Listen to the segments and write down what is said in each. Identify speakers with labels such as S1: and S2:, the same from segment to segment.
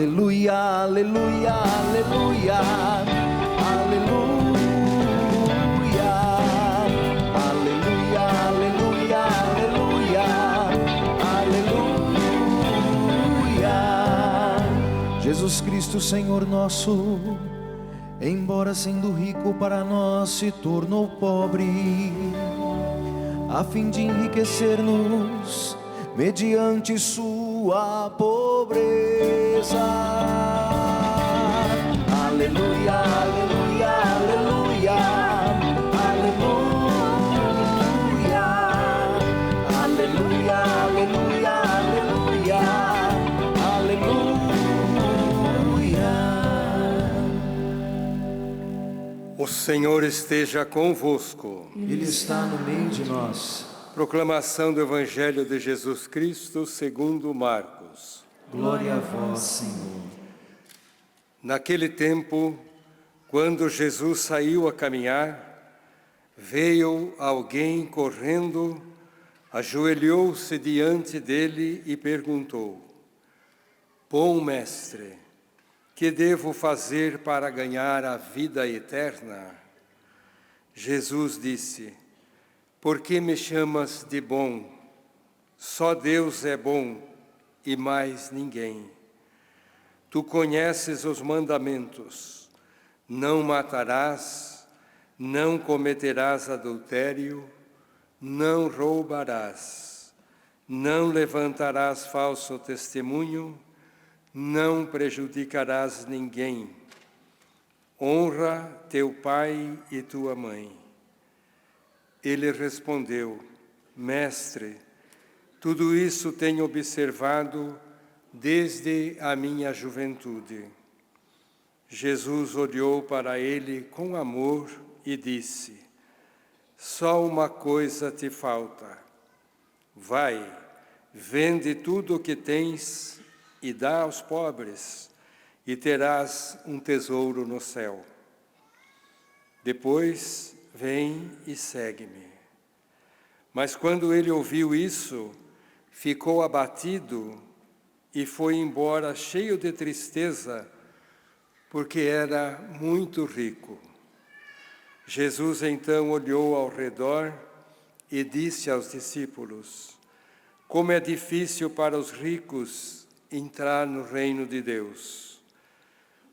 S1: Aleluia, aleluia, aleluia, aleluia, aleluia, aleluia, aleluia, aleluia. Jesus Cristo, Senhor nosso, embora sendo rico para nós, se tornou pobre, a fim de enriquecer-nos mediante sua pobreza. Aleluia, aleluia, aleluia, aleluia, aleluia, aleluia, aleluia, aleluia.
S2: O Senhor esteja convosco.
S1: Ele está no meio de nós.
S2: Proclamação do Evangelho de Jesus Cristo segundo Marcos.
S1: Glória a vós, Senhor.
S2: Naquele tempo, quando Jesus saiu a caminhar, veio alguém correndo, ajoelhou-se diante dele e perguntou: Bom mestre, que devo fazer para ganhar a vida eterna? Jesus disse: Por que me chamas de bom? Só Deus é bom e mais ninguém. Tu conheces os mandamentos: não matarás, não cometerás adultério, não roubarás, não levantarás falso testemunho, não prejudicarás ninguém. Honra teu pai e tua mãe. Ele respondeu: Mestre, tudo isso tenho observado desde a minha juventude. Jesus olhou para ele com amor e disse: Só uma coisa te falta. Vai, vende tudo o que tens e dá aos pobres, e terás um tesouro no céu. Depois, vem e segue-me. Mas quando ele ouviu isso, ficou abatido e foi embora cheio de tristeza, porque era muito rico. Jesus então olhou ao redor e disse aos discípulos: Como é difícil para os ricos entrar no reino de Deus.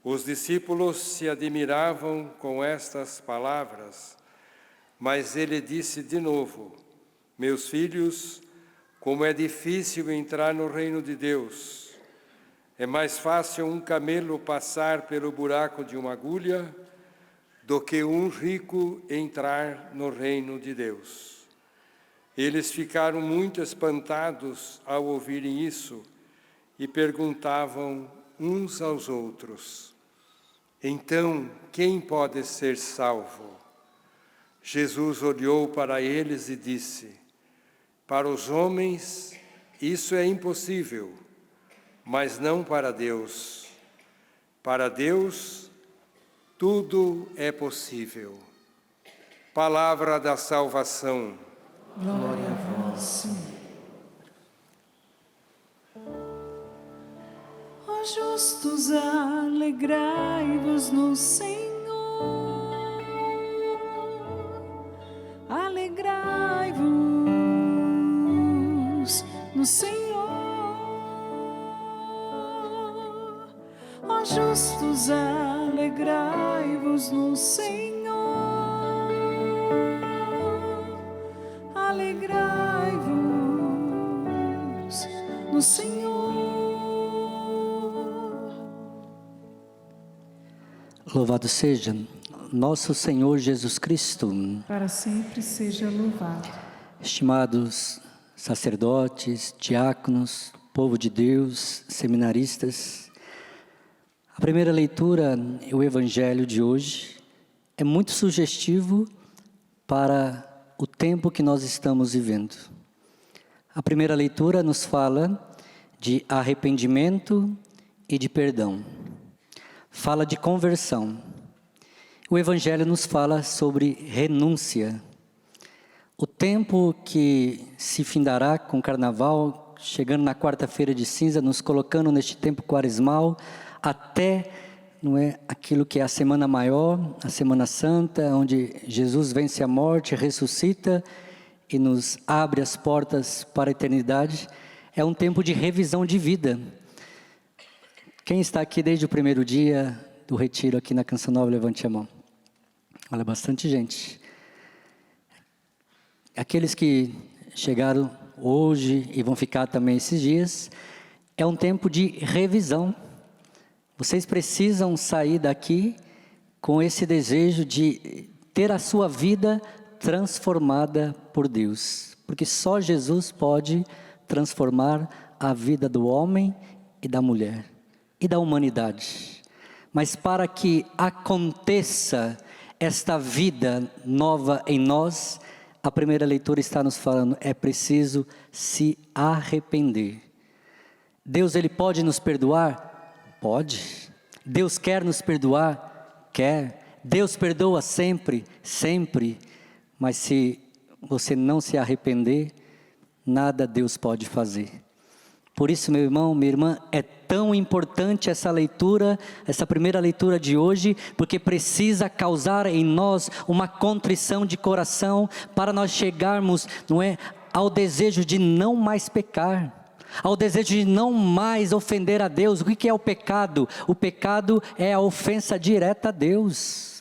S2: Os discípulos se admiravam com estas palavras, mas ele disse de novo: Meus filhos, como é difícil entrar no reino de Deus. É mais fácil um camelo passar pelo buraco de uma agulha do que um rico entrar no reino de Deus. Eles ficaram muito espantados ao ouvirem isso e perguntavam uns aos outros: Então, quem pode ser salvo? Jesus olhou para eles e disse: Para os homens isso é impossível, mas não para Deus. Para Deus tudo é possível. Palavra da salvação.
S3: Glória a vós, Senhor. Ó justos, alegrai-vos no Senhor. Alegrai-vos no Senhor. Ó justos, alegrai-vos no Senhor. Alegrai-vos no Senhor.
S4: Louvado seja nosso Senhor Jesus Cristo.
S3: Para sempre seja louvado.
S4: Estimados sacerdotes, diáconos, povo de Deus, seminaristas, a primeira leitura, o Evangelho de hoje, é muito sugestivo para o tempo que nós estamos vivendo. A primeira leitura nos fala de arrependimento e de perdão. Fala de conversão. O Evangelho nos fala sobre renúncia. O tempo que se findará com o Carnaval, chegando na quarta-feira de cinza, nos colocando neste tempo quaresmal, até, não é, aquilo que é a Semana Maior, a Semana Santa, onde Jesus vence a morte, ressuscita e nos abre as portas para a eternidade. É um tempo de revisão de vida. Quem está aqui desde o primeiro dia do retiro aqui na Canção Nova, levante a mão. Olha, bastante gente. Aqueles que chegaram hoje e vão ficar também esses dias, é um tempo de revisão. Vocês precisam sair daqui com esse desejo de ter a sua vida transformada por Deus, porque só Jesus pode transformar a vida do homem e da mulher e da humanidade. Mas para que aconteça esta vida nova em nós, a primeira leitura está nos falando, é preciso se arrepender. Deus, Ele pode nos perdoar? Pode. Deus quer nos perdoar? Quer. Deus perdoa sempre, sempre. Mas se você não se arrepender, nada Deus pode fazer. Por isso, meu irmão, minha irmã, é tão importante essa leitura, essa primeira leitura de hoje, porque precisa causar em nós uma contrição de coração, para nós chegarmos, não é, ao desejo de não mais pecar, ao desejo de não mais ofender a Deus. O que é o pecado? O pecado é a ofensa direta a Deus.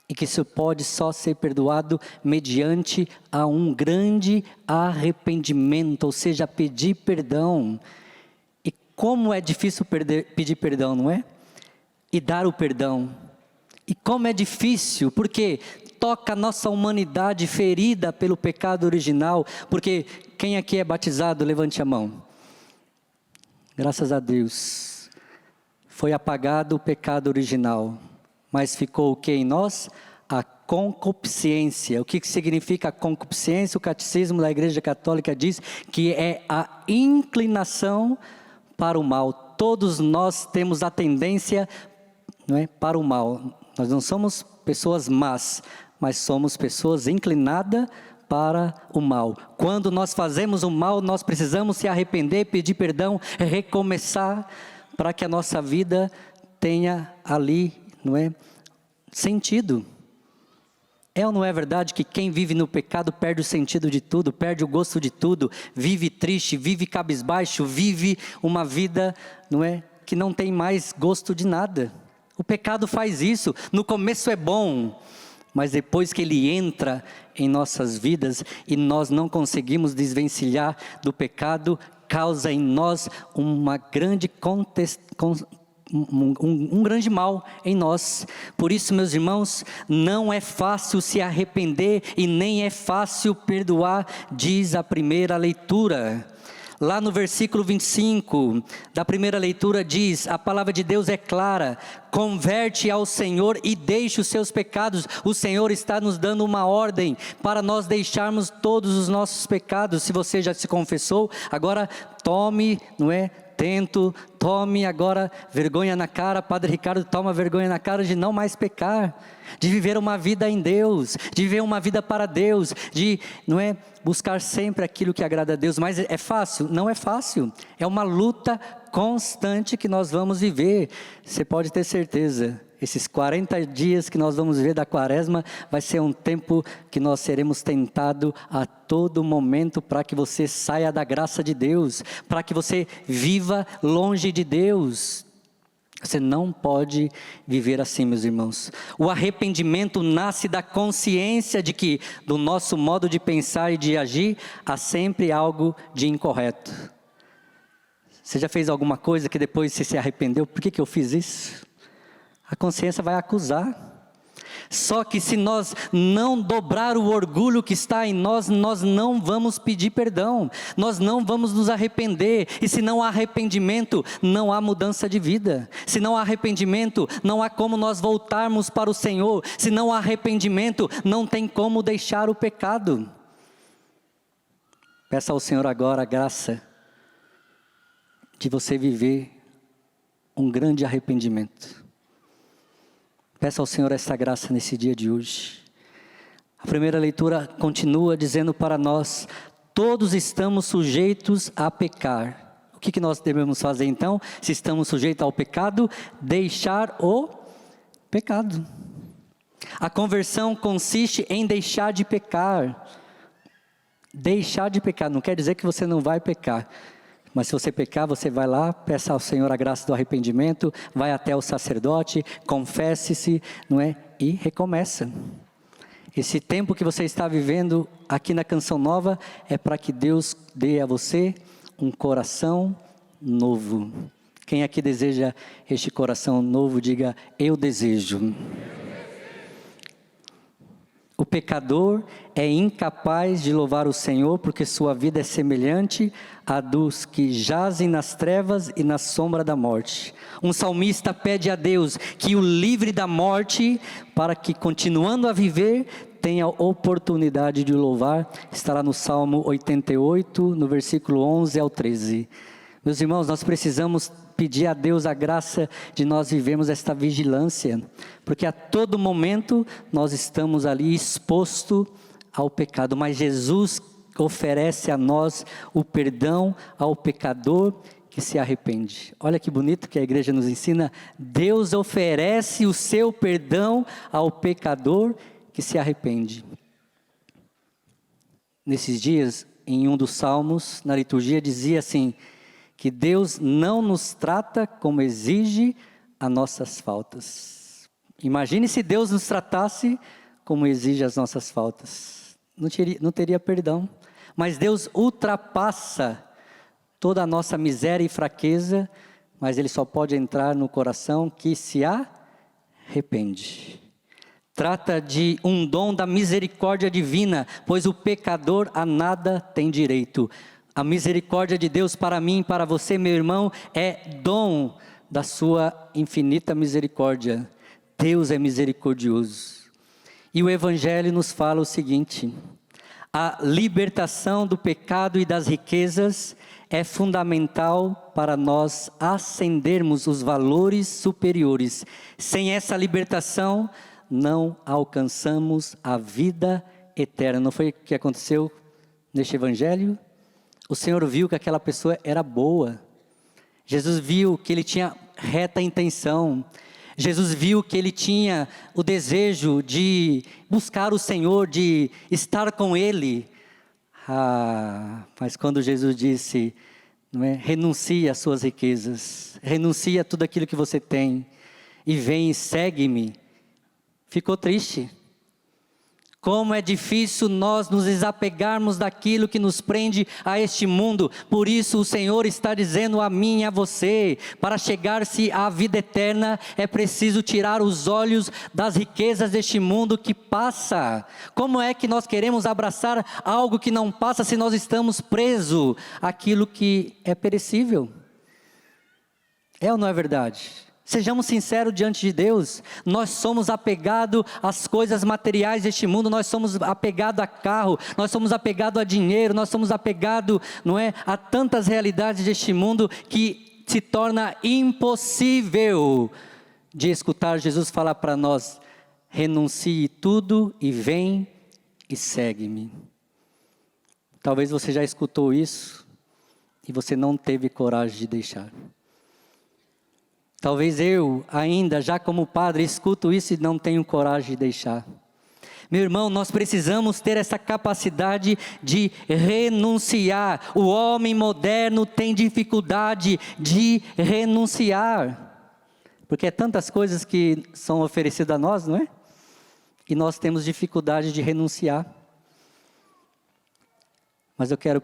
S4: E que isso pode só ser perdoado mediante a um grande arrependimento, ou seja, pedir perdão. E como é difícil pedir perdão, não é? E dar o perdão. E como é difícil, porque toca a nossa humanidade ferida pelo pecado original. Porque quem aqui é batizado, levante a mão. Graças a Deus, foi apagado o pecado original. Mas ficou o que em nós? A concupiscência. O que significa a concupiscência? O catecismo da Igreja Católica diz que é a inclinação para o mal. Todos nós temos a tendência, não é, para o mal. Nós não somos pessoas más, mas somos pessoas inclinadas para o mal. Quando nós fazemos o mal, nós precisamos se arrepender, pedir perdão, recomeçar, para que a nossa vida tenha ali, não é, sentido. É ou não é verdade que quem vive no pecado perde o sentido de tudo, perde o gosto de tudo, vive triste, vive cabisbaixo, vive uma vida, não é, que não tem mais gosto de nada. O pecado faz isso. No começo é bom, mas depois que ele entra em nossas vidas e nós não conseguimos desvencilhar do pecado, causa em nós uma grande um grande mal em nós. Por isso, meus irmãos, não é fácil se arrepender e nem é fácil perdoar, diz a primeira leitura. Lá no versículo 25 da primeira leitura diz, a palavra de Deus é clara: converte ao Senhor e deixe os seus pecados. O Senhor está nos dando uma ordem para nós deixarmos todos os nossos pecados. Se você já se confessou, agora tome, não é? Tome agora vergonha na cara. Padre Ricardo toma vergonha na cara de não mais pecar, de viver uma vida em Deus, de viver uma vida para Deus, de, não é, buscar sempre aquilo que agrada a Deus. Mas é fácil? Não é fácil, é uma luta constante que nós vamos viver. Você pode ter certeza, esses 40 dias que nós vamos viver da quaresma, vai ser um tempo que nós seremos tentados a todo momento para que você saia da graça de Deus, para que você viva longe de Deus. Você não pode viver assim, meus irmãos. O arrependimento nasce da consciência de que, do nosso modo de pensar e de agir, há sempre algo de incorreto. Você já fez alguma coisa que depois você se arrependeu? Por que eu fiz isso? A consciência vai acusar. Só que se nós não dobrar o orgulho que está em nós, nós não vamos pedir perdão, nós não vamos nos arrepender. E se não há arrependimento, não há mudança de vida. Se não há arrependimento, não há como nós voltarmos para o Senhor. Se não há arrependimento, não tem como deixar o pecado. Peça ao Senhor agora a graça de você viver um grande arrependimento. Peça ao Senhor essa graça nesse dia de hoje. A primeira leitura continua dizendo para nós: Todos estamos sujeitos a pecar. O que nós devemos fazer então? Se estamos sujeitos ao pecado, deixar o pecado. A conversão consiste em deixar de pecar. Deixar de pecar não quer dizer que você não vai pecar. Mas se você pecar, você vai lá, peça ao Senhor a graça do arrependimento, vai até o sacerdote, confesse-se, não é? E recomeça. Esse tempo que você está vivendo aqui na Canção Nova é para que Deus dê a você um coração novo. Quem aqui deseja este coração novo, diga: eu desejo. O pecador é incapaz de louvar o Senhor porque sua vida é semelhante à dos que jazem nas trevas e na sombra da morte. Um salmista pede a Deus que o livre da morte para que, continuando a viver, tenha a oportunidade de louvar. Estará no Salmo 88, no versículo 11 ao 13. Meus irmãos, nós precisamos pedir a Deus a graça de nós vivermos esta vigilância, porque a todo momento nós estamos ali expostos ao pecado, mas Jesus oferece a nós o perdão ao pecador que se arrepende. Olha que bonito que a igreja nos ensina: Deus oferece o seu perdão ao pecador que se arrepende. Nesses dias, em um dos salmos, na liturgia, dizia assim: que Deus não nos trata como exige as nossas faltas. Imagine se Deus nos tratasse como exige as nossas faltas. Não teria perdão. Mas Deus ultrapassa toda a nossa miséria e fraqueza, mas Ele só pode entrar no coração que se arrepende. Trata de um dom da misericórdia divina, pois o pecador a nada tem direito. A misericórdia de Deus para mim e para você, meu irmão, é dom da sua infinita misericórdia. Deus é misericordioso. E o Evangelho nos fala o seguinte: a libertação do pecado e das riquezas é fundamental para nós ascendermos os valores superiores. Sem essa libertação, não alcançamos a vida eterna. Não foi o que aconteceu neste Evangelho? O Senhor viu que aquela pessoa era boa. Jesus viu que ele tinha reta intenção. Jesus viu que ele tinha o desejo de buscar o Senhor, de estar com Ele. Mas quando Jesus disse, não é, renuncie às suas riquezas, renuncie a tudo aquilo que você tem, e vem e segue-me, ficou triste. Como é difícil nós nos desapegarmos daquilo que nos prende a este mundo. Por isso o Senhor está dizendo a mim e a você: para chegar-se à vida eterna é preciso tirar os olhos das riquezas deste mundo que passa. Como é que nós queremos abraçar algo que não passa se nós estamos presos àquilo que é perecível? É ou não é verdade? Sejamos sinceros diante de Deus. Nós somos apegados às coisas materiais deste mundo, nós somos apegados a carro, nós somos apegados a dinheiro, nós somos apegados, não é, a tantas realidades deste mundo que se torna impossível de escutar Jesus falar para nós: renuncie tudo e vem e segue-me. Talvez você já escutou isso e você não teve coragem de deixar. Talvez eu ainda, já como padre, escuto isso e não tenho coragem de deixar. Meu irmão, nós precisamos ter essa capacidade de renunciar. O homem moderno tem dificuldade de renunciar. Porque é tantas coisas que são oferecidas a nós, não é? E nós temos dificuldade de renunciar. Mas eu quero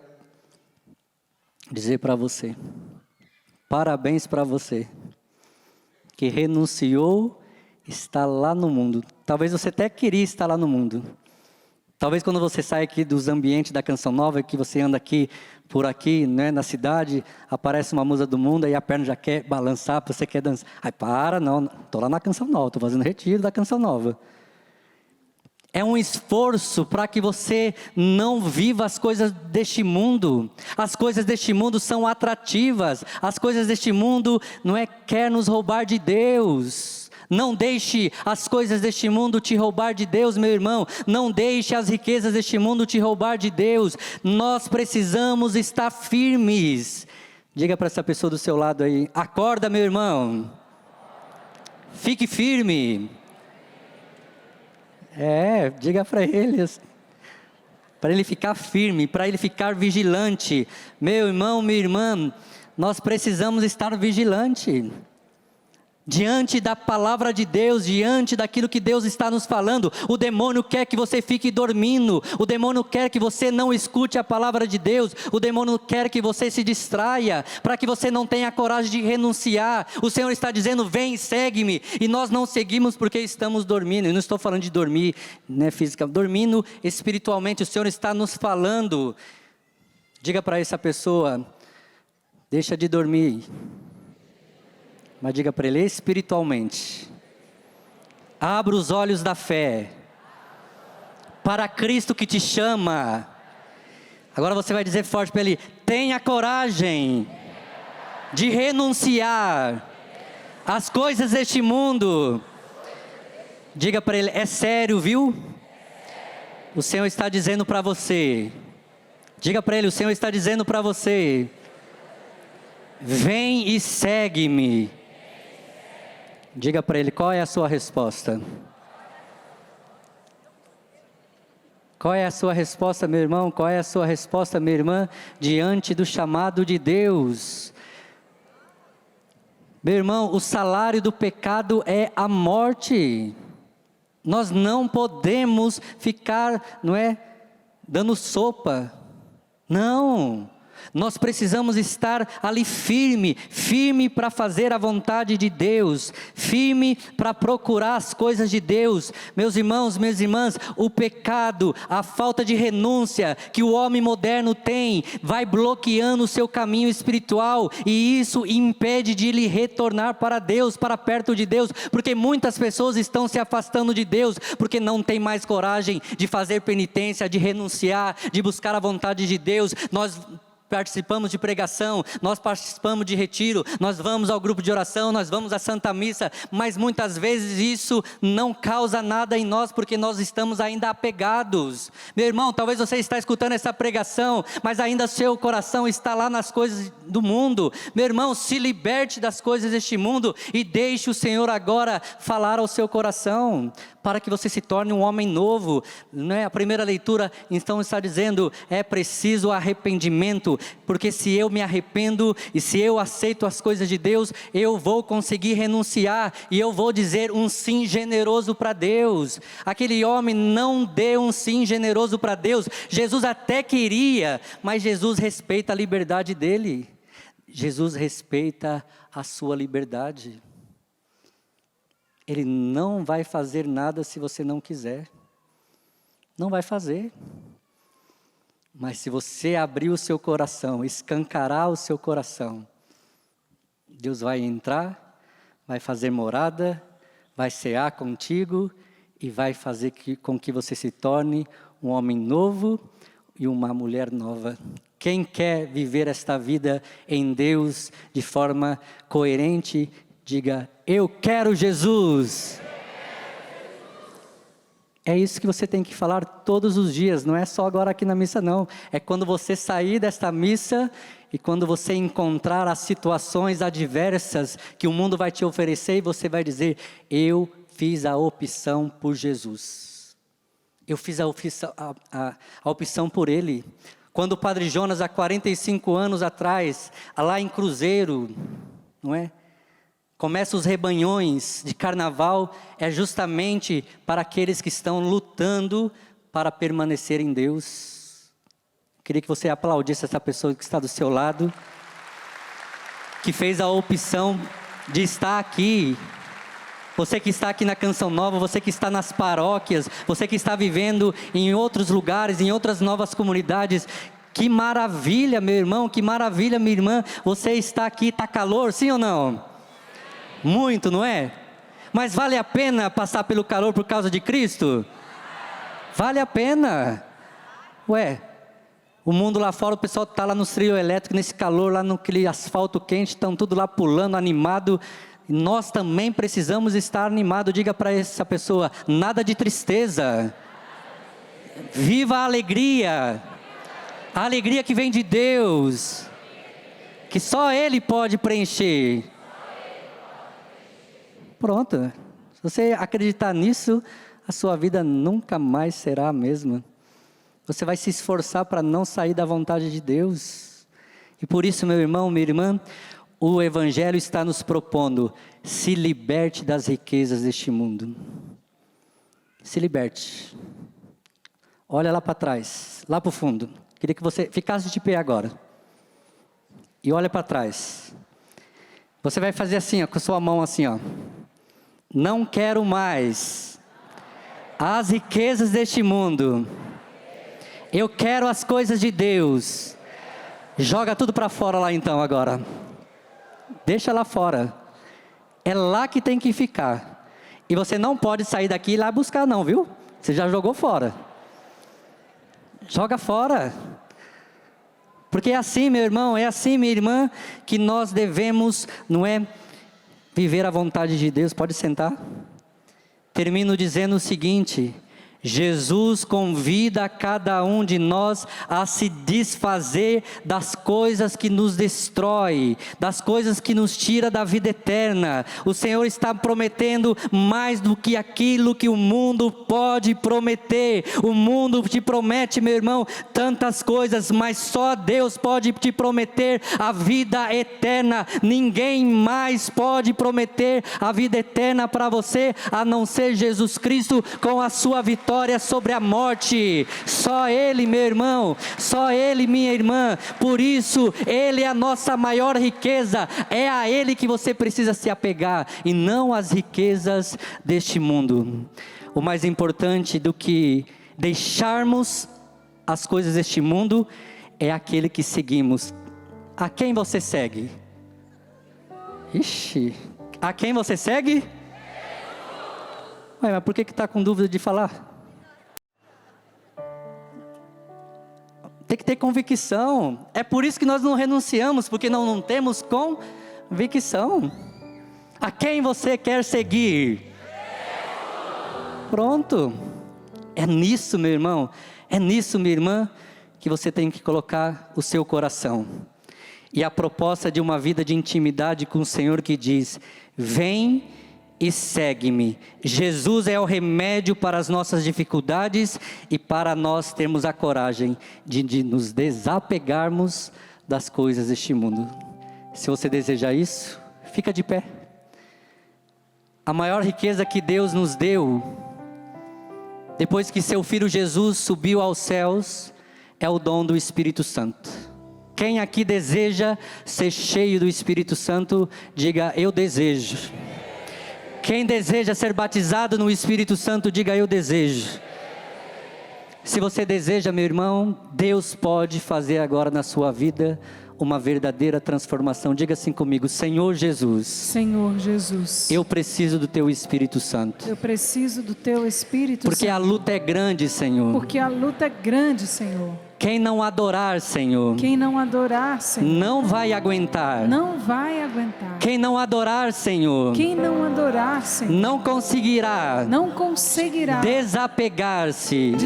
S4: dizer para você, parabéns para você, que renunciou, está lá no mundo. Talvez você até queria estar lá no mundo. Talvez quando você sai aqui dos ambientes da Canção Nova, que você anda aqui, por aqui, né, na cidade, aparece uma música do mundo, aí a perna já quer balançar, você quer dançar. Aí não, estou lá na Canção Nova, estou fazendo retiro da Canção Nova. É um esforço para que você não viva as coisas deste mundo. As coisas deste mundo são atrativas. As coisas deste mundo quer nos roubar de Deus. Não deixe as coisas deste mundo te roubar de Deus, meu irmão. Não deixe as riquezas deste mundo te roubar de Deus. Nós precisamos estar firmes. Diga para essa pessoa do seu lado aí: acorda, meu irmão. Fique firme. Diga para ele ficar firme, para ele ficar vigilante. Meu irmão, minha irmã, nós precisamos estar vigilante. Diante da palavra de Deus, diante daquilo que Deus está nos falando, o demônio quer que você fique dormindo, o demônio quer que você não escute a palavra de Deus, o demônio quer que você se distraia, para que você não tenha coragem de renunciar. O Senhor está dizendo: vem, segue-me, e nós não seguimos porque estamos dormindo. Eu não estou falando de dormir, né, física, dormindo espiritualmente. O Senhor está nos falando. Diga para essa pessoa: deixa de dormir. Mas diga para ele espiritualmente: abra os olhos da fé para Cristo que te chama. Agora você vai dizer forte para ele: tenha coragem de renunciar às coisas deste mundo. Diga para ele: é sério, viu? O Senhor está dizendo para você. Diga para ele: o Senhor está dizendo para você: vem e segue-me. Diga para ele: qual é a sua resposta? Qual é a sua resposta, meu irmão? Qual é a sua resposta, minha irmã, diante do chamado de Deus? Meu irmão, o salário do pecado é a morte. Nós não podemos ficar, dando sopa. Não. Nós precisamos estar ali firme para fazer a vontade de Deus, firme para procurar as coisas de Deus. Meus irmãos, minhas irmãs, o pecado, a falta de renúncia que o homem moderno tem, vai bloqueando o seu caminho espiritual, e isso impede de ele retornar para Deus, para perto de Deus, porque muitas pessoas estão se afastando de Deus, porque não tem mais coragem de fazer penitência, de renunciar, de buscar a vontade de Deus. Nós participamos de pregação, nós participamos de retiro, nós vamos ao grupo de oração, nós vamos à Santa Missa, mas muitas vezes isso não causa nada em nós, porque nós estamos ainda apegados. Meu irmão, talvez você está escutando essa pregação, mas ainda seu coração está lá nas coisas do mundo. Meu irmão, se liberte das coisas deste mundo e deixe o Senhor agora falar ao seu coração, para que você se torne um homem novo. A primeira leitura então está dizendo: é preciso arrependimento, porque se eu me arrependo e se eu aceito as coisas de Deus, eu vou conseguir renunciar e eu vou dizer um sim generoso para Deus. Aquele homem não deu um sim generoso para Deus. Jesus até queria, mas Jesus respeita a liberdade dele. Jesus respeita a sua liberdade. Ele não vai fazer nada se você não quiser. Não vai fazer. Mas se você abrir o seu coração, escancarar o seu coração, Deus vai entrar, vai fazer morada, vai cear contigo e vai fazer com que você se torne um homem novo e uma mulher nova. Quem quer viver esta vida em Deus de forma coerente, diga: eu quero Jesus. É isso que você tem que falar todos os dias, não é só agora aqui na missa não. É quando você sair desta missa e quando você encontrar as situações adversas que o mundo vai te oferecer, e você vai dizer: eu fiz a opção por Jesus. Eu fiz a opção por Ele. Quando o Padre Jonas, há 45 anos atrás, lá em Cruzeiro, começa os rebanhões de carnaval, é justamente para aqueles que estão lutando para permanecer em Deus. Queria que você aplaudisse essa pessoa que está do seu lado, que fez a opção de estar aqui. Você que está aqui na Canção Nova, você que está nas paróquias, você que está vivendo em outros lugares, em outras novas comunidades. Que maravilha, meu irmão, que maravilha, minha irmã. Você está aqui, está calor, sim ou não? Muito, não é? Mas vale a pena passar pelo calor por causa de Cristo? Vale a pena. O mundo lá fora, o pessoal está lá no trio elétrico, nesse calor, lá naquele asfalto quente, estão tudo lá pulando, animado. Nós também precisamos estar animados. Diga para essa pessoa: nada de tristeza. Viva a alegria que vem de Deus, que só Ele pode preencher. Pronto, se você acreditar nisso, a sua vida nunca mais será a mesma. Você vai se esforçar para não sair da vontade de Deus. E por isso, meu irmão, minha irmã, o Evangelho está nos propondo: se liberte das riquezas deste mundo. Se liberte. Olha lá para trás, lá para o fundo. Queria que você ficasse de pé agora. E olha para trás. Você vai fazer assim, ó, com a sua mão assim, ó. Não quero mais as riquezas deste mundo. Eu quero as coisas de Deus. Joga tudo para fora lá então agora. Deixa lá fora. É lá que tem que ficar. E você não pode sair daqui e ir lá buscar não, viu? Você já jogou fora. Joga fora. Porque é assim, meu irmão, é assim, minha irmã, que nós devemos, não é, viver a vontade de Deus. Pode sentar. Termino dizendo o seguinte: Jesus convida cada um de nós a se desfazer das coisas que nos destrói, das coisas que nos tira da vida eterna. O Senhor está prometendo mais do que aquilo que o mundo pode prometer. O mundo te promete, meu irmão, tantas coisas, mas só Deus pode te prometer a vida eterna. Ninguém mais pode prometer a vida eterna para você, a não ser Jesus Cristo com a sua vitória sobre a morte. Só Ele, meu irmão, só Ele, minha irmã. Por isso, Ele é a nossa maior riqueza. É a Ele que você precisa se apegar, e não às riquezas deste mundo. O mais importante do que deixarmos as coisas deste mundo é aquele que seguimos. A quem você segue? Ixi, a quem você segue? Ué, mas por que está com dúvida de falar? Tem que ter convicção. É por isso que nós não renunciamos, porque não temos convicção. A quem você quer seguir? Pronto. É nisso, meu irmão, é nisso, minha irmã, que você tem que colocar o seu coração. E a proposta de uma vida de intimidade com o Senhor que diz: vem e segue-me. Jesus é o remédio para as nossas dificuldades e para nós termos a coragem de nos desapegarmos das coisas deste mundo. Se você deseja isso, fica de pé. A maior riqueza que Deus nos deu, depois que seu Filho Jesus subiu aos céus, é o dom do Espírito Santo. Quem aqui deseja ser cheio do Espírito Santo, diga: eu desejo. Quem deseja ser batizado no Espírito Santo, diga: eu desejo. Se você deseja, meu irmão, Deus pode fazer agora na sua vida uma verdadeira transformação. Diga assim comigo: Senhor Jesus.
S3: Senhor Jesus.
S4: Eu preciso do Teu Espírito Santo.
S3: Eu preciso do Teu Espírito Santo.
S4: Porque a luta é grande, Senhor.
S3: Porque a luta é grande, Senhor.
S4: Quem não adorar, Senhor,
S3: quem não adorar, Senhor,
S4: não vai aguentar.
S3: Não vai aguentar.
S4: Quem não adorar, Senhor,
S3: quem não adorar, Senhor,
S4: não conseguirá.
S3: Não conseguirá
S4: desapegar-se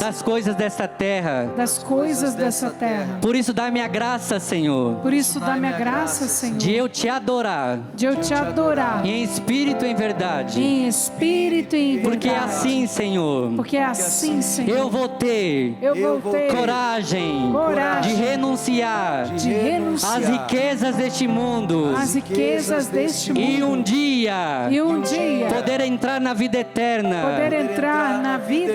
S4: das coisas desta terra.
S3: Das coisas dessa terra.
S4: Por isso dá-me a graça, Senhor.
S3: Por isso dá-me a graça, Senhor,
S4: de eu te adorar.
S3: De eu te adorar.
S4: Em espírito e em verdade.
S3: Em espírito e em verdade.
S4: Porque é assim, Senhor.
S3: Porque é assim, Senhor.
S4: Eu vou ter coragem de renunciar às riquezas deste mundo.
S3: As riquezas deste mundo.
S4: E um dia poder entrar na vida eterna.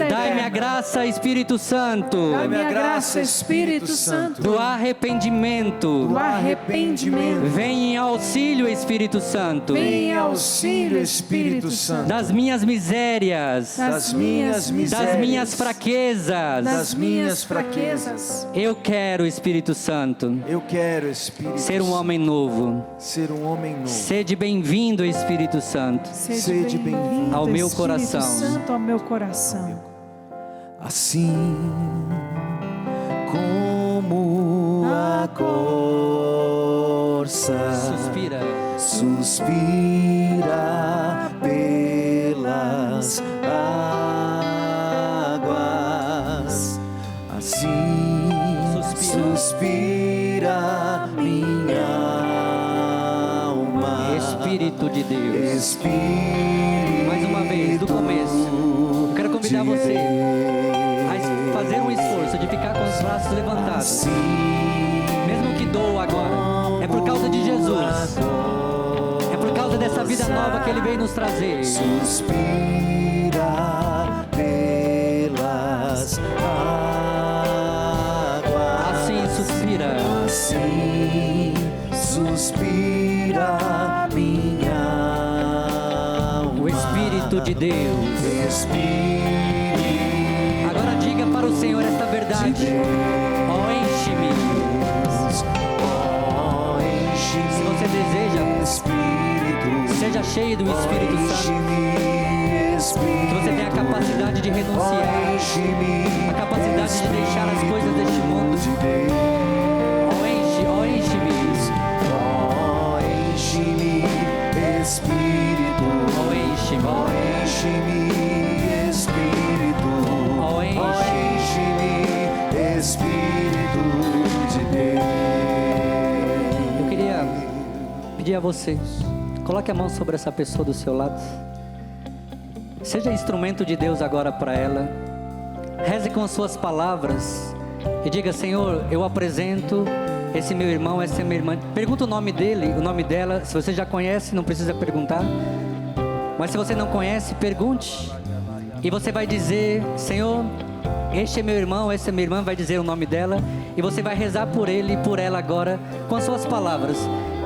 S4: Dai-me a graça, Espírito Santo.
S3: Dai-me a graça, Espírito Santo.
S4: Do arrependimento. Vem em auxílio, Espírito Santo.
S3: Vem em auxílio, Espírito Santo.
S4: Das minhas misérias.
S3: Das minhas
S4: fraquezas. Eu quero, Espírito Santo. Ser um homem novo. Sede bem-vindo, Espírito Santo.
S3: Sede bem-vindo
S4: ao meu coração.
S3: Santo, ao meu coração.
S1: Assim como a corça suspira pelas águas, assim suspira minha alma.
S4: Espírito de Deus.
S1: Espírito
S4: Mais uma vez, do começo. Eu quero convidar você a fazer um esforço de ficar com os braços levantados. Mesmo que doa agora, é por causa de Jesus. É por causa dessa vida nova que Ele veio nos trazer.
S1: Suspira pelas águas.
S4: Assim suspira.
S1: Assim suspira minha alma.
S4: O Espírito de Deus.
S1: Espírito.
S4: Agora diga para o Senhor esta verdade. Oh, enche-me.
S1: Oh, enche-me.
S4: Se você deseja,
S1: Espírito.
S4: seja cheio do Espírito Santo. Que você tenha a capacidade de renunciar, a capacidade de deixar as coisas deste mundo. Oh, enche-me.
S1: Oh, enche-me, Espírito.
S4: Oh, enche-me.
S1: Oh, enche-me, Espírito.
S4: Oh,
S1: enche-me, Espírito de Deus.
S4: Eu queria pedir a você, coloque a mão sobre essa pessoa do seu lado. Seja instrumento de Deus agora para ela. Reze com as suas palavras e diga: Senhor, eu apresento esse meu irmão, essa é minha irmã. Pergunta o nome dele, o nome dela. Se você já conhece, não precisa perguntar. Mas se você não conhece, pergunte. E você vai dizer: Senhor, este é meu irmão, essa é minha irmã. Vai dizer o nome dela. E você vai rezar por ele e por ela agora com as suas palavras.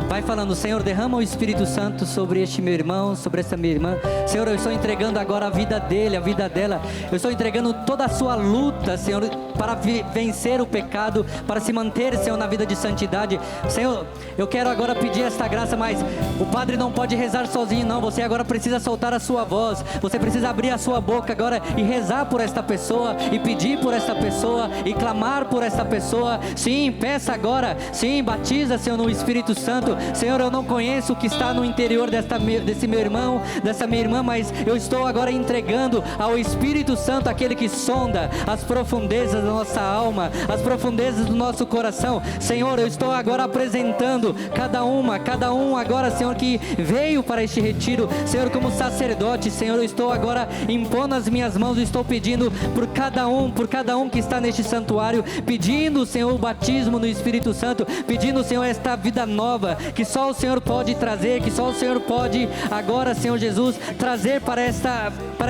S4: Vai falando: Senhor, derrama o Espírito Santo sobre este meu irmão, sobre essa minha irmã. Senhor, eu estou entregando agora a vida dele, a vida dela. Eu estou entregando toda a sua luta, Senhor, para vencer o pecado, para se manter, Senhor, na vida de santidade. Senhor, eu quero agora pedir esta graça, mas o Padre não pode rezar sozinho, não. Você agora precisa soltar a sua voz. Você precisa abrir a sua boca agora e rezar por esta pessoa, e pedir por esta pessoa, e clamar por esta pessoa. Sim, peça agora. Sim, batiza, Senhor, no Espírito Santo. Senhor, eu não conheço o que está no interior desse meu irmão, dessa minha irmã, mas eu estou agora entregando ao Espírito Santo, aquele que sonda as profundezas da nossa alma, as profundezas do nosso coração. Senhor, eu estou agora apresentando cada um agora, Senhor, que veio para este retiro. Senhor, como sacerdote, Senhor, eu estou agora impondo as minhas mãos, eu estou pedindo por cada um que está neste santuário, pedindo, Senhor, o batismo no Espírito Santo, pedindo, Senhor, esta vida nova que só o Senhor pode trazer, que só o Senhor pode agora, Senhor Jesus, trazer para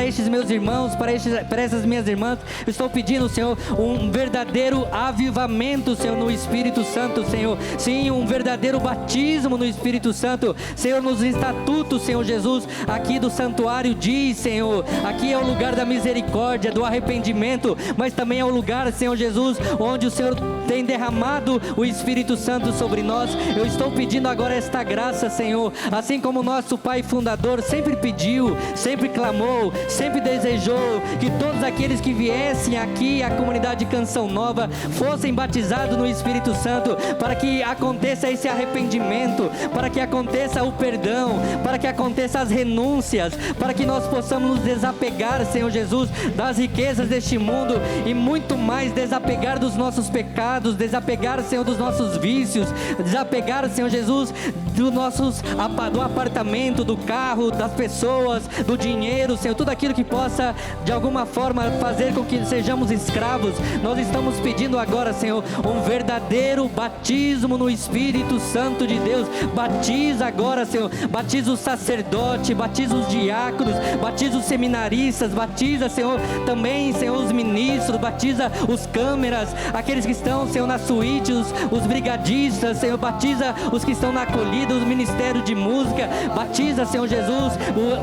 S4: estes meus irmãos, para essas minhas irmãs. Eu estou pedindo, Senhor, um verdadeiro avivamento, Senhor, no Espírito Santo, Senhor. Sim, um verdadeiro batismo no Espírito Santo. Senhor, nos estatutos, Senhor Jesus, aqui do santuário diz, Senhor, aqui é o lugar da misericórdia, do arrependimento, mas também é o lugar, Senhor Jesus, onde o Senhor tem derramado o Espírito Santo sobre nós. Eu estou pedindo agora esta graça, Senhor, assim como o nosso Pai fundador sempre pediu, sempre clamou, sempre desejou que todos aqueles que viessem aqui à comunidade Canção Nova fossem batizados no Espírito Santo, para que aconteça esse arrependimento, para que aconteça o perdão, para que aconteça as renúncias, para que nós possamos nos desapegar, Senhor Jesus, das riquezas deste mundo e muito mais desapegar dos nossos pecados, desapegar, Senhor, dos nossos vícios, desapegar, Senhor Jesus, do apartamento, do carro, das pessoas, do dinheiro, Senhor, tudo aquilo que possa de alguma forma fazer com que sejamos escravos. Nós estamos pedindo agora, Senhor, um verdadeiro batismo no Espírito Santo de Deus. Batiza agora, Senhor, batiza o sacerdote, batiza os diáconos, batiza os seminaristas, batiza, Senhor, também, Senhor, os ministros, batiza os câmeras, aqueles que estão, Senhor, na suíte, os brigadistas, Senhor, batiza os que estão na acolhida, os ministérios de música, batiza, Senhor Jesus,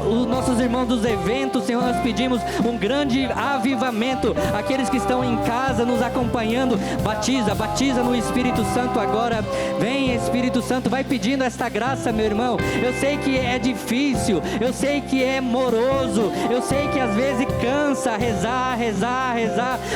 S4: os nossos irmãos dos eventos, Senhor, nós pedimos um grande avivamento, aqueles que estão em casa nos acompanhando, batiza no Espírito Santo agora. Vem, Espírito Santo, vai pedindo esta graça, meu irmão. Eu sei que é difícil, eu sei que é moroso, eu sei que às vezes cansa rezar,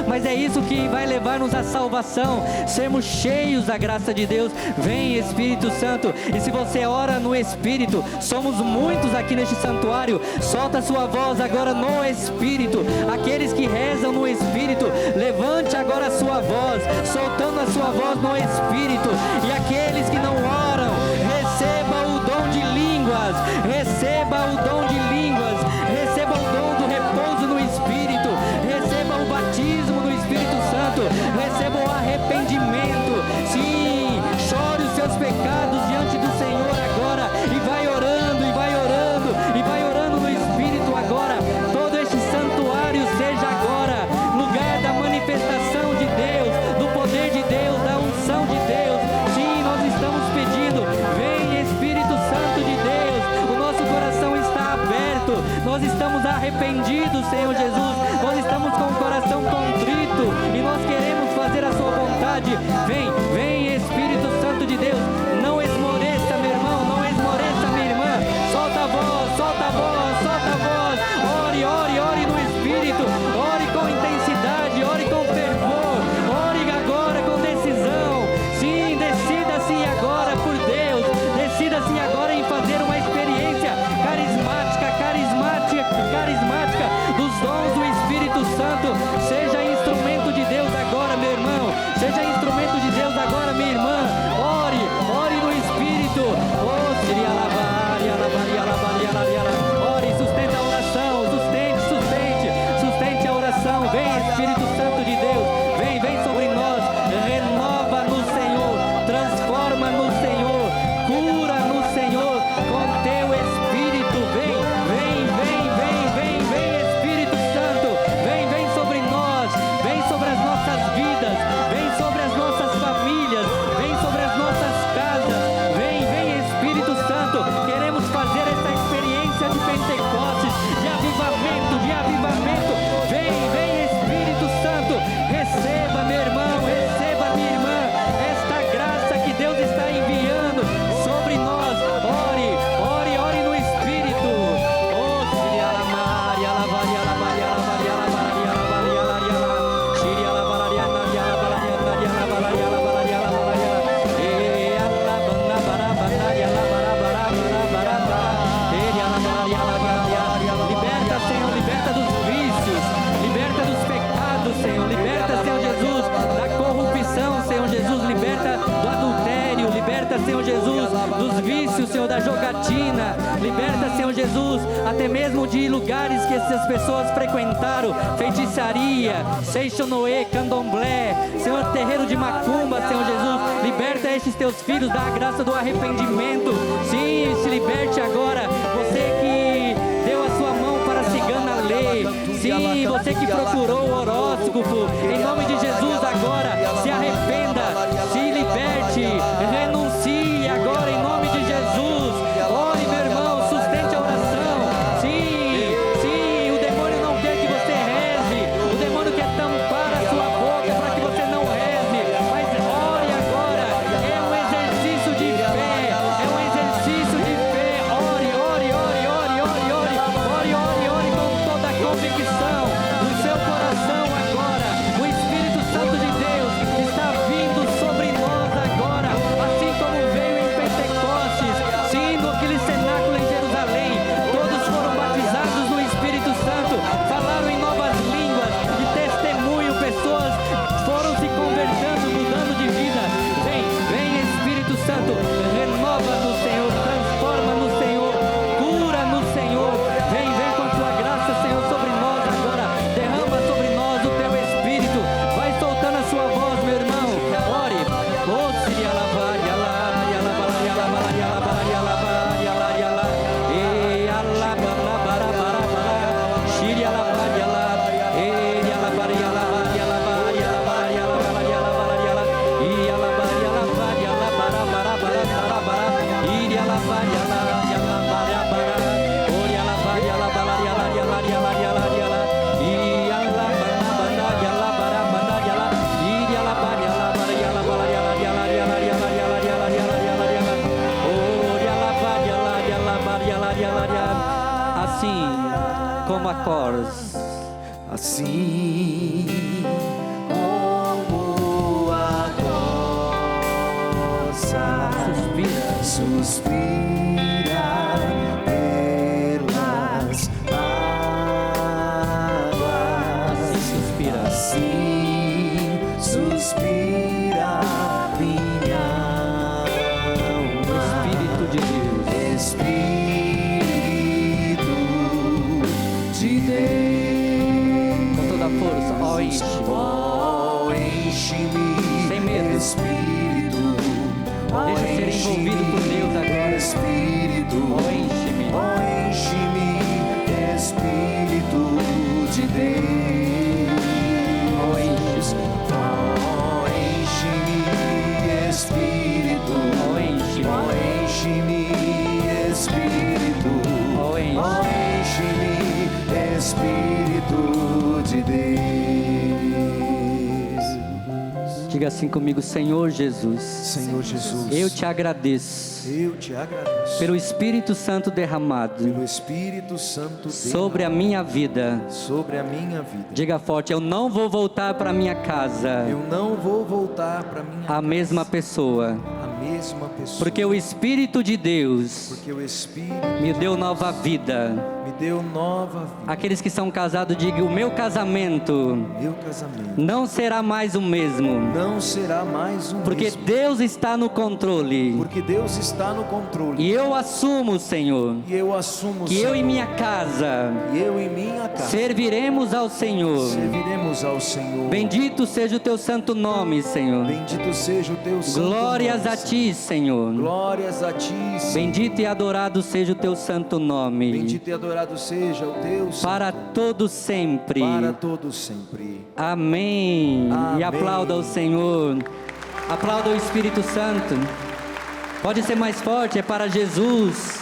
S4: mas é isso que vai levar-nos à salvação, coração, sermos cheios da graça de Deus. Vem, Espírito Santo. E se você ora no Espírito, somos muitos aqui neste santuário, solta a sua voz agora no Espírito. Aqueles que rezam no Espírito, levante agora a sua voz, soltando a sua voz no Espírito. E aqueles que não oram, receba o dom de línguas, receba o dom de línguas, receba o dom do repouso no Espírito, receba o batismo do Espírito Santo, receba o arrependimento. Sim, chore os seus pecados diante do Senhor agora, e vai orando, e vai orando, e vai orando no Espírito agora. Todo este santuário seja agora lugar da manifestação de Deus, do poder de Deus, da unção de Deus. Sim, nós estamos pedindo, vem Espírito Santo de Deus. O nosso coração está aberto, nós estamos arrependidos, Senhor Jesus, nós estamos com o coração contrito e nós queremos fazer a sua vontade. Vem, vem Espírito Santo de Deus. Não esmoreça, meu irmão, não esmoreça, minha irmã. Solta a voz, solta a voz, solta a voz. Ore, ore, ore no Espírito, ore com intensidade, ore com fervor, ore agora com decisão. Sim, decida-se agora por Deus, decida-se agora em fazer uma experiência carismática dos dons do Espírito Santo. Seja instrumento de Deus agora, meu irmão, seja instrumento de Deus agora, minha irmã. Ore, ore no Espírito. Oh, seria alabaria, alabaria, alabaria, alabaria. Ore, sustenta a oração, sustente a oração. Vem Espírito Santo de Deus, vem sobre nós, renova no Senhor, transforma no Senhor, cura no Senhor, com teu Espírito. Vem Espírito Santo, vem sobre nós, vem sobre as nossas vidas, vem sobre as nossas famílias, vem sobre as nossas casas. Vem Espírito Santo, queremos fazer essa experiência de Pentecostes, de avivamento. Vem Espírito Santo, receba, meu irmão, receba, minha irmã, esta graça que Deus está enviando sobre nós. Ore no Espírito. Oh, Siri Alamari, Alavari, Alavari, Alavari, Alavari, Alavari, Alavari, Alavari, Siri Alavari, Alavari, Alavari, Alavari, Alavari, Alavari, Alavari, e Alabana, Barabana, liberta, Senhor, liberta dos vícios, liberta dos pecados, Senhor, liberta, Senhor Jesus, da corrupção, Senhor Jesus, liberta do adultério, liberta, Senhor Jesus, dos vícios, Senhor, da jogatina, liberta, Senhor Jesus, até mesmo de lugares que essas pessoas frequentaram, feitiçaria, Seixonoê, Candomblé, Senhor, terreiro de macumba, Senhor Jesus, liberta estes teus filhos da graça do arrependimento. Sim, se liberte agora, você que deu a sua mão para a cigana lei, sim, você que procurou o horóscopo, em nome de Jesus agora, se arrependa, se liberte, renuncie agora em nome de Jesus. Ore, meu irmão, sustente a oração. Sim, o demônio não quer que você reze, o demônio quer tampar a sua boca para que você não reze, mas ore agora, é um exercício de fé, ore com toda a convicção do seu coração agora. O Espírito Santo de Deus está vindo sobre nós agora, assim como veio em Pentecostes. Sim, no aquele cenáculo em Jerusalém, todos foram batizados no Espírito Santo, falaram em novas línguas, de testemunho, pessoas foram se convertendo, mudando de vida. Vem Espírito Santo, renova no Senhor, transforma no Senhor, cura no Senhor. Vem com tua graça, Senhor, sobre nós agora. Derrama sobre nós o teu Espírito. Vai soltando a sua voz, meu irmão. Ore. Oh, Siri Alavari, Alavari, Alavari, Alavari, Alavari, Alavari, Alavari, Alavari, e Alabara, Bara, Bara, Bara, Siri Alavari, Alavari, e Alavari, Alavari, Alavari, Alavari, Alavari, Alavari, Alavari, e Alavari, Alavari, Alabara, Bara, Bara, Bara, Bara, Iri Alavari, Alavari, Alavari, Bara, Ori Alavari, Alavari, Alavari, Alavari, Alavari, Alavari, e Alabara, Bara, Alabara, Bara, Iri Alavari, Alavari, Alavari, Alavari, Alavari, Alavari, Alavari, Alavari, Alavari, Ori Alavari, Alavari, Alavari, Alavari, assim como acordes.
S1: Assim como a passar,
S4: suspira,
S1: suspira pelas águas.
S4: assim suspira.
S1: Assim suspira minha alma.
S4: Espírito de Deus,
S1: Espírito de Deus,
S4: com toda a força, ó, enche-me.
S1: oh, enche-me,
S4: Sem medo.
S1: Espírito,
S4: Deixa eu ser envolvido por Deus agora.
S1: Espírito,
S4: Ó, enche-me.
S1: oh, enche-me, Espírito de Deus,
S4: Ó, enche-me.
S1: oh, enche-me, Espírito,
S4: Ó, enche-me.
S1: oh, enche-me, Espírito,
S4: Ó, enche-me.
S1: oh, enche-me, Espírito de Deus.
S4: Diga assim comigo, Senhor Jesus,
S1: Senhor Jesus,
S4: eu te agradeço
S1: eu te agradeço
S4: pelo Espírito Santo derramado
S1: pelo Espírito Santo
S4: sobre a minha vida.
S1: sobre a minha vida.
S4: Diga forte, eu não vou voltar para minha casa
S1: Eu não vou voltar para minha
S4: a
S1: casa,
S4: mesma pessoa,
S1: a mesma pessoa,
S4: porque o Espírito de Deus
S1: porque o Espírito
S4: me deu nova vida.
S1: me deu nova vida.
S4: Aqueles que são casados, digam, o meu casamento
S1: Meu casamento
S4: não será mais o mesmo,
S1: não será mais um
S4: porque
S1: mesmo,
S4: Deus está no controle.
S1: porque Deus está no controle.
S4: E eu assumo, Senhor,
S1: E eu assumo,
S4: que eu
S1: Senhor,
S4: e minha casa
S1: e eu em minha casa
S4: serviremos ao Senhor.
S1: serviremos ao Senhor.
S4: Bendito seja o teu santo nome, Senhor.
S1: Bendito seja o teu santo
S4: Glórias
S1: nome,
S4: a ti, Senhor.
S1: Glórias a ti, Senhor.
S4: Bendito e adorado seja o teu santo nome.
S1: Bendito e adorado seja o teu santo
S4: Para todos sempre.
S1: para todos sempre.
S4: Amém. E
S1: Amém.
S4: aplauda o Senhor. Aplauda o Espírito Santo. Pode ser mais forte, é para Jesus.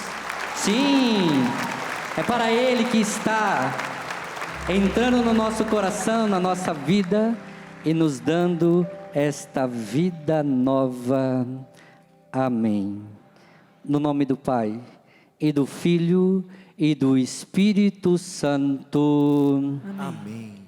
S4: Sim, é para Ele que está entrando no nosso coração, na nossa vida e nos dando esta vida nova. Amém. No nome do Pai, e do Filho, e do Espírito Santo.
S1: Amém.